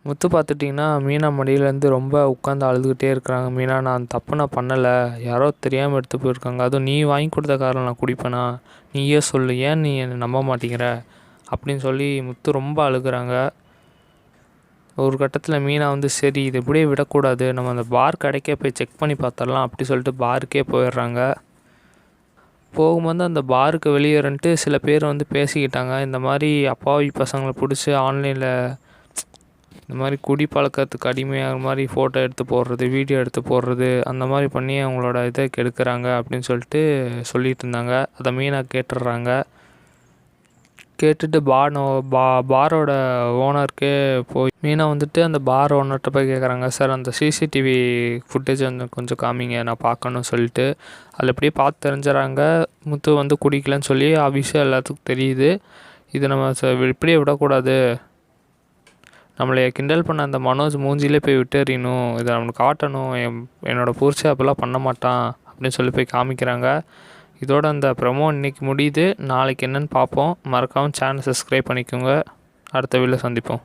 முத்து பார்த்துட்டிங்கன்னா மீனா மடியிலேருந்து ரொம்ப உட்காந்து அழுதுகிட்டே இருக்கிறாங்க. மீனா, நான் தப்பு நான் பண்ணலை, யாரோ தெரியாமல் எடுத்து போயிருக்காங்க, அதுவும் நீ வாங்கி கொடுத்த காரில் நான் குடிப்பேனா, நீயே சொல்லு, ஏன் நீ என்னை நம்ப மாட்டேங்கிற அப்படின்னு சொல்லி முத்து ரொம்ப அழுகுறாங்க. ஒரு கட்டத்தில் மீனா வந்து சரி இது இப்படியே விடக்கூடாது, நம்ம அந்த பார் கடைக்கே போய் செக் பண்ணி பார்த்துடலாம் அப்படி சொல்லிட்டு பாருக்கே போயிடுறாங்க. போகும்போது அந்த பாருக்கு வெளியே இருந்துட்டு சில பேர் வந்து பேசிக்கிட்டாங்க, இந்த மாதிரி அப்பாவி பசங்களை பிடிச்சி ஆன்லைனில் இந்த மாதிரி குடி பழக்கத்துக்கு அடிமையாகிற மாதிரி ஃபோட்டோ எடுத்து போடுறது, வீடியோ எடுத்து போடுறது, அந்த மாதிரி பண்ணி அவங்களோட இதை கெடுக்கிறாங்க அப்படின்னு சொல்லிட்டு சொல்லிகிட்டு இருந்தாங்க. அதை மீனா கேட்டுடுறாங்க. கேட்டுட்டு பாரோட ஓனருக்கே போய் மீனா வந்துட்டு அந்த பார் ஓனர்கிட்ட போய் கேட்குறாங்க, சார் அந்த சிசிடிவி ஃபுட்டேஜ் வந்து கொஞ்சம் காமிங்க, நான் பார்க்கணும்னு சொல்லிட்டு. அதில் எப்படியே பார்த்து தெரிஞ்சுறாங்க முத்து வந்து குடிக்கலன்னு சொல்லி ஆஃபீஸில் எல்லாத்துக்கும் தெரியுது. இது நம்ம இப்படியே விடக்கூடாது, நம்மளை கிண்டல் பண்ண அந்த மனோஜ் மூஞ்சிலே போய் விட்டுறியணும், இதை அவனுக்கு காட்டணும், என்னோடய புருஷன் அப்போல்லாம் பண்ண மாட்டான் அப்படின்னு சொல்லி போய் காமிக்கிறாங்க. இதோட அந்த ப்ரமோ இன்றைக்கி முடியுது. நாளைக்கு என்னென்னு பார்ப்போம். மறக்காமல் சேனல் சப்ஸ்கிரைப் பண்ணிக்கோங்க. அடுத்த வீடியோவில் சந்திப்போம்.